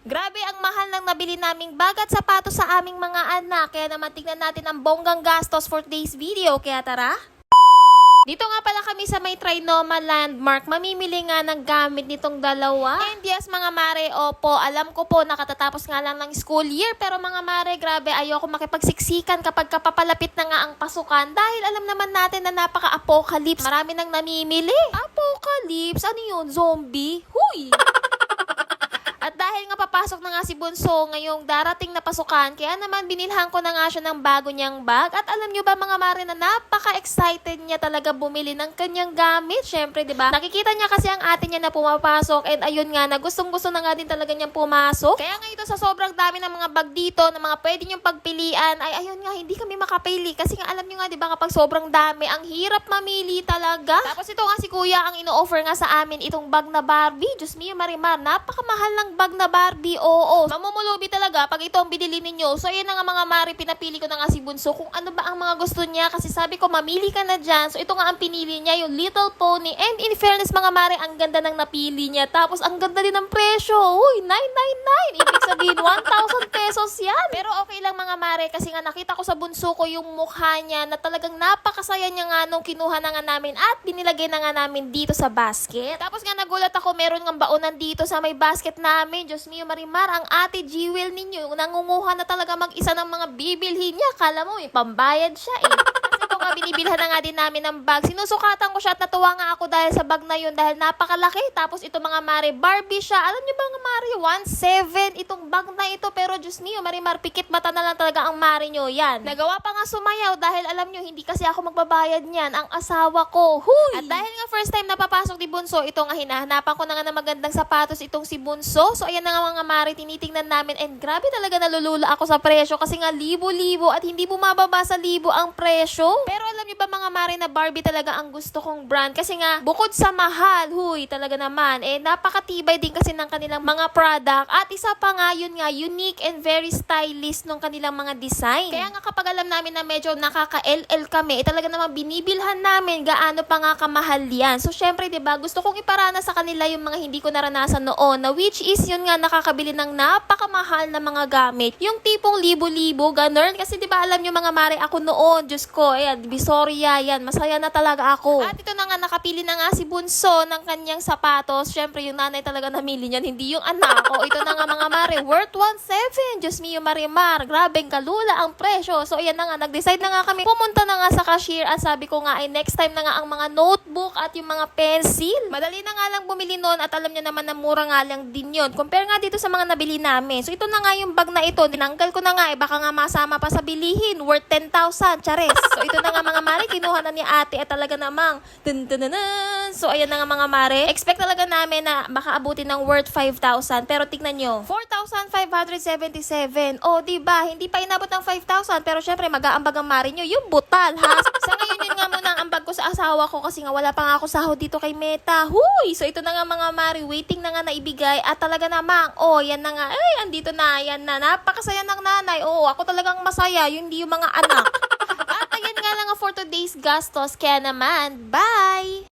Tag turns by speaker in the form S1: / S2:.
S1: Grabe ang mahal ng nabili naming bag at sapatos sa aming mga anak. Kaya naman tignan natin ang bonggang gastos for today's video. Kaya tara! Dito nga pala kami sa may Trinoma Landmark. Mamimili nga ng gamit nitong dalawa. And yes, mga mare, opo, alam ko po nakatatapos nga lang ng school year. Pero mga mare, grabe, ayoko makipagsiksikan kapag kapapalapit na nga ang pasukan. Dahil alam naman natin na napaka-apocalypse. Marami nang namimili. Apocalypse? Ano yun? Zombie? Huy! At dahil nga papasok na nga si Bunso ngayong darating na pasukan, kaya naman binilhan ko na nga siya ng bago niyang bag. At alam niyo ba mga mare na napaka-excited niya talaga bumili ng kanyang gamit. Syempre, di ba? Nakikita niya kasi ang ate niya na pumapasok and ayun nga na gustong-gusto na nga din talaga niyang pumasok. Kaya nga ito sa sobrang dami ng mga bag dito, ng mga pwede niyong pagpilian, ay ayun nga, hindi kami makapili. Kasi nga alam niyo nga, di ba, kapag sobrang dami, ang hirap mamili talaga. Tapos ito nga si Kuya ang ino-offer nga sa amin itong bag na Barbie. Diyos mio, Marimar, napakamahal ng bag na Barbie, oo. Mamumulubi talaga pag ito ang binili ninyo. So, ayan na nga mga mari, pinapili ko na nga si Bunso kung ano ba ang mga gusto niya. Kasi sabi ko, mamili ka na dyan. So, ito nga ang pinili niya, yung Little Pony. And in fairness mga mari, ang ganda ng napili niya. Tapos, ang ganda din ng presyo. Uy, 999. Ibig sabihin, 1,000 pesos yan. Pero okay lang mga mari, kasi nga nakita ko sa Bunso ko yung mukha niya na talagang napakasaya niya nga nung kinuha na nga namin at binilagay na nga namin dito sa basket. Tapos nga nagulat ako, meron nga baonan dito sa may basket namin. Diyos mio, Marimar, ang ate Jewel ninyo, nangunguha na talaga mag-isa ng mga bibilhin niya. Kala mo, may pambayad siya eh. Kasi ito nga, binibilhan na nga din namin ng bag. Sinusukatan ko siya at natuwa nga ako dahil sa bag na yun dahil napakalaki. Tapos ito mga mare, Barbie siya. Alam niyo ba mga mare, 1,700 itong bag na ito. Pero Diyos mio, Marimar, pikit mata na lang talaga ang mare nyo. Yan. Nagawa pa nga sumayaw dahil alam nyo, hindi kasi ako magbabayad niyan. Ang asawa ko. Huy! At dahil nga first time na papasok ni Bunso, ito nga hinahanapan ko na nga ng magandang sapatos itong si Bunso. So ayan na nga mga mare, tinitingnan namin and grabe talaga nalulula ako sa presyo kasi nga libo-libo at hindi bumababa sa libo ang presyo. Pero alam niyo ba mga mare na Barbie talaga ang gusto kong brand kasi nga bukod sa mahal, huy, talaga naman, eh napakatibay din kasi ng kanilang mga product at isa pa nga yun nga, unique and very stylish ng kanilang mga design. Kaya nga kapag alam namin na medyo nakaka-LL kami, eh talaga naman binibilhan namin gaano pa nga kamahal yan. So syempre, 'di ba, gusto kong iparana sa kanila yung mga hindi ko naranasan noon na which is yun nga nakakabili ng napakamahal na mga gamit. Yung tipong libo-libo, ganun. Kasi 'di ba alam niyo mga mare, ako noon, Diyos ko, ayan, Divisoria yan, masaya na talaga ako. At ito na nga, nakapili na nga si Bunso ng kanyang sapatos. Syempre, yung nanay talaga namili niyan, hindi yung anak ko. Ito na nga mga mare, worth 1,700. Diyos mio, Marimar, grabeng kalula ang presyo. So ayan na nga, nag-decide na nga kami, pumunta na nga sa cashier at sabi ko nga ay next time na nga ang mga notebook at yung mga pencil. Madali na nga lang bumili noon at alam niya naman na mura nga lang din yun. Compare nga dito sa mga nabili namin. So ito na nga yung bag na ito, tinanggal ko na nga, eh baka nga masama pa sa bilihin, worth 10,000, chares. So ito na nga mga mare, kinuha na ni ate at talaga namang so ayan na nga mga mare, expect talaga namin na baka abutin ng worth 5,000 pero tignan nyo, 4,577. O diba, hindi pa inabot ng 5,000 pero syempre mag-aambag ang mare nyo, yung butal ha. Sa ngayon yun nga muna ang ambag ko sa asawa ko kasi nga wala pa nga ako sahod dito kay Meta. Huy! So ito na nga mga mare, waiting na nga na ibigay at talaga namang, oh yan na nga, ay andito na, yan na, napakasaya ng nanay. Oo, ako talagang masaya, yun hindi yung mga anak. At ayan nga lang for today's gastos, kaya naman, bye!